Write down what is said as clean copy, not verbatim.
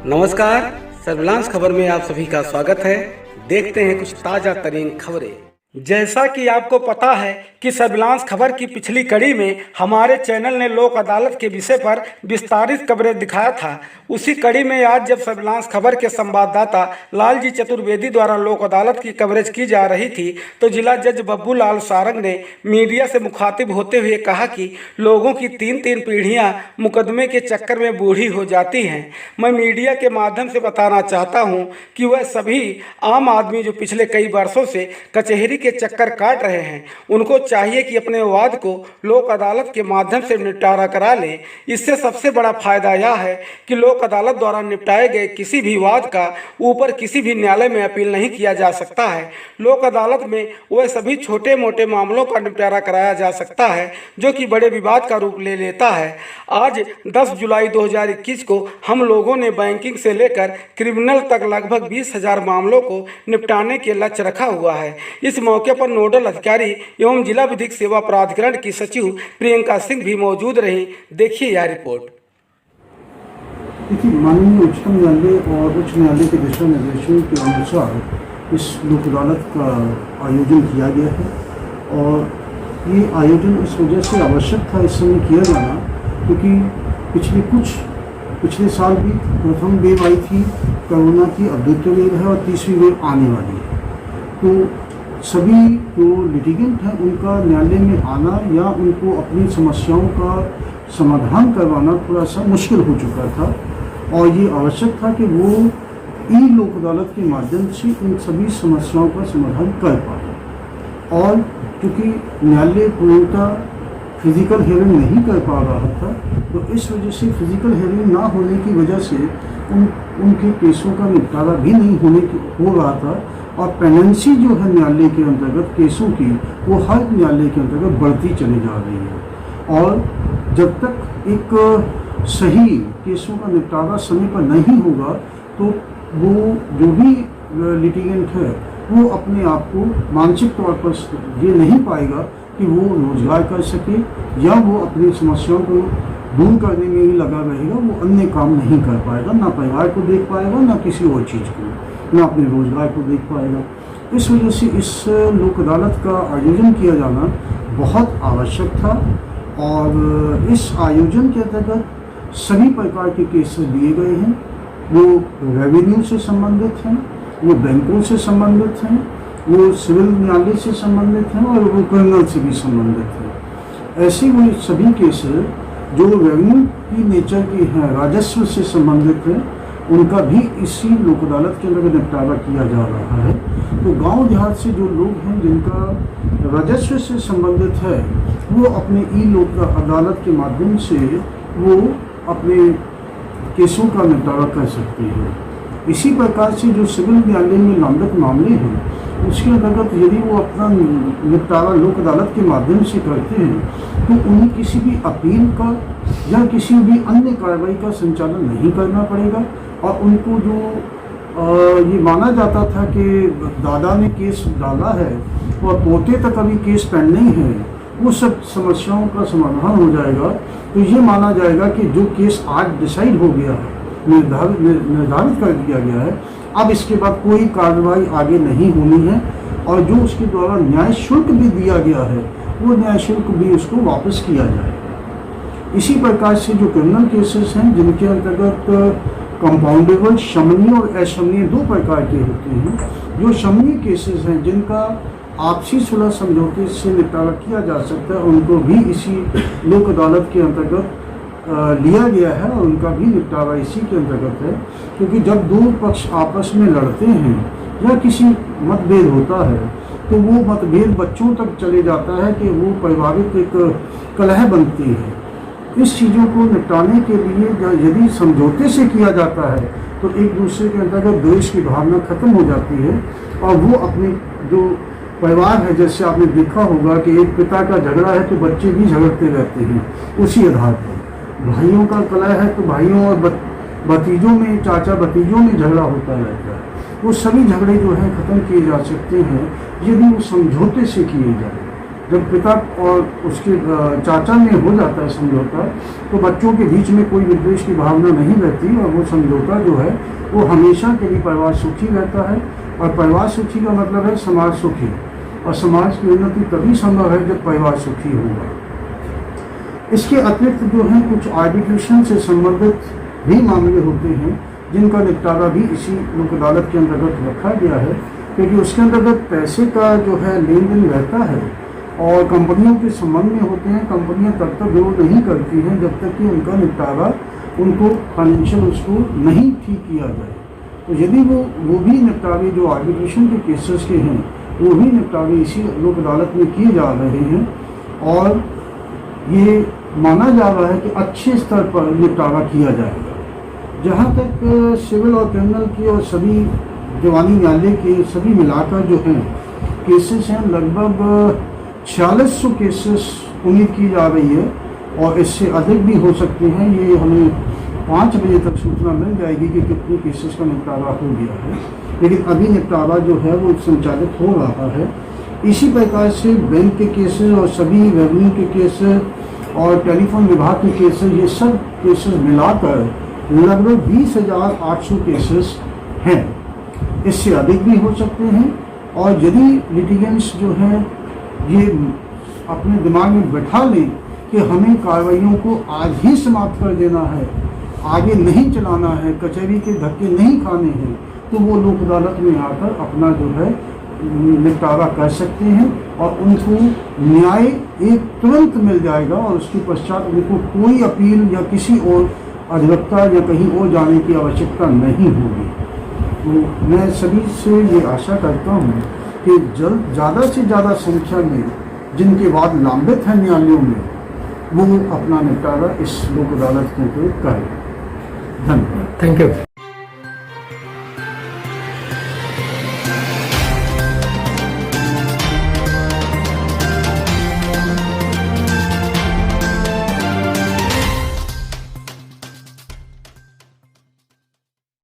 नमस्कार। सर्विलांस खबर में आप सभी का स्वागत है। देखते हैं कुछ ताजा तरीन खबरें। जैसा कि आपको पता है कि सर्विलांस खबर की पिछली कड़ी में हमारे चैनल ने लोक अदालत के विषय पर विस्तारित कवरेज दिखाया था। उसी कड़ी में आज जब सर्विलांस खबर के संवाददाता लालजी चतुर्वेदी द्वारा लोक अदालत की कवरेज की जा रही थी तो जिला जज बब्बू लाल सारंग ने मीडिया से मुखातिब होते हुए कहा कि लोगों की तीन तीन पीढ़ियां मुकदमे के चक्कर में बूढ़ी हो जाती हैं। मैं मीडिया के माध्यम से बताना चाहता हूं कि वह सभी आम आदमी जो पिछले कई वर्षों से कचहरी के चक्कर काट रहे हैं, उनको चाहिए कि अपने वाद को लोक अदालत के माध्यम से निपटारा करा लें। इससे सबसे बड़ा फायदा यह है कि लोक अदालत द्वारा निपटाए गए किसी भी वाद का ऊपर किसी भी न्यायालय में अपील नहीं किया जा सकता है। लोक अदालत में वह सभी छोटे मोटे मामलों का निपटारा कराया जा सकता है जो कि बड़े विवाद का रूप ले लेता है। आज 10 जुलाई 2021 को हम लोगों ने बैंकिंग से लेकर क्रिमिनल तक लगभग 20,000 मामलों को निपटाने के लक्ष्य रखा हुआ है। इस मौके पर नोडल अधिकारी एवं जिला विधिक सेवा प्राधिकरण की सचिव प्रियंका सिंह भी मौजूद रही। देखिए यह रिपोर्ट। देखिए, माननीय उच्चतम न्यायालय और उच्च न्यायालय के दिशा निर्देशों के अनुसार इस लोक अदालत का आयोजन किया गया है और ये आयोजन इस वजह से आवश्यक था इस समय किया जाना क्योंकि पिछले साल भी प्रथम वेव आई थी कोरोना की, अब द्वितीय वेव है और तीसरी वेव आने वाली है। तो सभी जो लिटिगेंट हैं उनका न्यायालय में आना या उनको अपनी समस्याओं का समाधान करवाना थोड़ा सा मुश्किल हो चुका था और ये आवश्यक था कि वो ई लोक अदालत के माध्यम से इन सभी समस्याओं का समाधान कर पाए। और क्योंकि न्यायालय पूर्णतः फिजिकल हियरिंग नहीं कर पा रहा था तो इस वजह से फिजिकल हियरिंग ना होने की वजह से उनके केसों का निपटारा भी नहीं हो रहा था और पेंडेंसी जो है न्यायालय के अंतर्गत केसों की वो हर न्यायालय के अंतर्गत बढ़ती चली जा रही है। और जब तक एक सही केसों का निपटारा समय पर नहीं होगा तो वो जो भी लिटिगेंट है वो अपने आप को मानसिक तौर पर ये नहीं पाएगा कि वो रोजगार कर सके या वो अपनी समस्याओं को दूर करने में ही लगा रहेगा। वो अन्य काम नहीं कर पाएगा, ना परिवार को देख पाएगा, ना किसी और चीज़ को, ना अपने रोजगार को देख पाएगा। इस वजह से इस लोक अदालत का आयोजन किया जाना बहुत आवश्यक था और इस आयोजन के अंतर्गत सभी प्रकार के केसेस दिए गए हैं। वो रेवेन्यू से संबंधित हैं, वो बैंकों से संबंधित हैं, वो सिविल न्यायालय से संबंधित हैं और वो क्रिमिनल से भी संबंधित हैं। ऐसे वो सभी केसेस जो रेवेन्यू की नेचर की हैं, राजस्व से संबंधित हैं, उनका भी इसी लोक अदालत के अंतर्गत निपटारा किया जा रहा है। तो गांव देहात से जो लोग हैं जिनका राजस्व से संबंधित है वो अपने ई लोक अदालत के माध्यम से वो अपने केसों का निपटारा कर सकते हैं। इसी प्रकार से जो सिविल न्यायालय में लंबित मामले हैं उसके अंतर्गत यदि वो अपना निपटारा लोक अदालत के माध्यम से करते हैं तो उन्हें किसी भी अपील का या किसी भी अन्य कार्रवाई का संचालन नहीं करना पड़ेगा और उनको जो ये माना जाता था कि दादा ने केस डाला है और पोते तक अभी केस पेंडिंग है, वो सब समस्याओं का समाधान हो जाएगा। तो ये माना जाएगा कि जो केस आज डिसाइड हो गया है, निर्धारित कर दिया गया है, अब इसके बाद कोई कार्रवाई आगे नहीं होनी है और जो उसके द्वारा न्याय शुल्क भी दिया गया है वो न्याय शुल्क भी उसको वापस किया जाएगा। इसी प्रकार से जो क्रिमिनल केसेस हैं जिनके अंतर्गत कंपाउंडेबल, शमनीय और अशमनीय दो प्रकार के होते हैं। जो शमनीय केसेस हैं जिनका आपसी सुलह समझौते से निपटारा किया जा सकता है उनको भी इसी लोक अदालत के अंतर्गत लिया गया है और उनका भी निपटारा इसी के अंतर्गत है। क्योंकि जब दो पक्ष आपस में लड़ते हैं या किसी मतभेद होता है तो वो मतभेद बच्चों तक चले जाता है कि वो पारिवारिक एक कलह बनती है। इस चीज़ों को निपटाने के लिए यदि समझौते से किया जाता है तो एक दूसरे के अंतर्गत द्वेष की भावना खत्म हो जाती है और वो अपने जो परिवार है, जैसे आपने देखा होगा कि एक पिता का झगड़ा है तो बच्चे भी झगड़ते रहते हैं उसी आधार पर। भाइयों का कलह है तो भाइयों और भतीजों में, चाचा भतीजों में झगड़ा होता रहता है। वो सभी झगड़े जो हैं ख़त्म किए जा सकते हैं यदि वो समझौते से किए जाए। जब पिता और उसके चाचा में हो जाता है समझौता, तो बच्चों के बीच में कोई विद्वेष की भावना नहीं रहती और वो समझौता जो है वो हमेशा के लिए परिवार सुखी रहता है। और परिवार सुखी का मतलब है समाज सुखी, और समाज की उन्नति तभी संभव है जब परिवार सुखी होगा। इसके अतिरिक्त जो है कुछ आर्बिट्रेशन से संबंधित भी मामले होते हैं जिनका निपटारा भी इसी लोक अदालत के अंतर्गत रखा गया है, क्योंकि उसके अंतर्गत पैसे का जो है लेन देन रहता है और कंपनियों के संबंध में होते हैं। कंपनियां तब तक विरोध नहीं करती हैं जब तक कि उनका निपटारा उनको फाइनेंशियल उसको नहीं ठीक किया जाए। तो यदि वो भी निपटारे जो आर्बिट्रेशन के केसेस के हैं वो भी निपटारे इसी लोक अदालत में किए जा रहे हैं, और ये माना जा रहा है कि अच्छे स्तर पर निपटारा किया जाएगा। जहाँ तक सिविल और क्रिमिनल की और सभी दीवानी न्यायालय के सभी मिलाकर जो हैं केसेस हैं, लगभग 4600 केसेस उम्मीद की जा रही है, और इससे अधिक भी हो सकते हैं। ये हमें 5 बजे तक सूचना मिल जाएगी कि कितने केसेस का निपटारा हो गया है, लेकिन अभी निपटारा जो है वो संचालित हो रहा है। इसी प्रकार से बैंक के केसेस और सभी रेवेन्यू के केसेस और टेलीफोन विभाग के केसेस, ये सब केसेस मिलाकर लगभग 20,800 केसेस हैं। इससे अधिक भी हो सकते हैं, और यदि लिटिगेंट्स जो हैं ये अपने दिमाग में बैठा लें कि हमें कार्रवाइयों को आज ही समाप्त कर देना है, आगे नहीं चलाना है, कचहरी के धक्के नहीं खाने हैं, तो वो लोक अदालत में आकर अपना जो है निपटारा कर सकते हैं और उनको न्याय एक तुरंत मिल जाएगा, और उसके पश्चात उनको कोई अपील या किसी और अधिवक्ता या कहीं और जाने की आवश्यकता नहीं होगी। तो मैं सभी से ये आशा करता हूँ कि जल्द ज़्यादा से ज़्यादा संख्या में जिनके वाद लंबित हैं न्यायालयों में वो अपना निपटारा इस लोक अदालत के तहत करें। धन्यवाद। Thank you.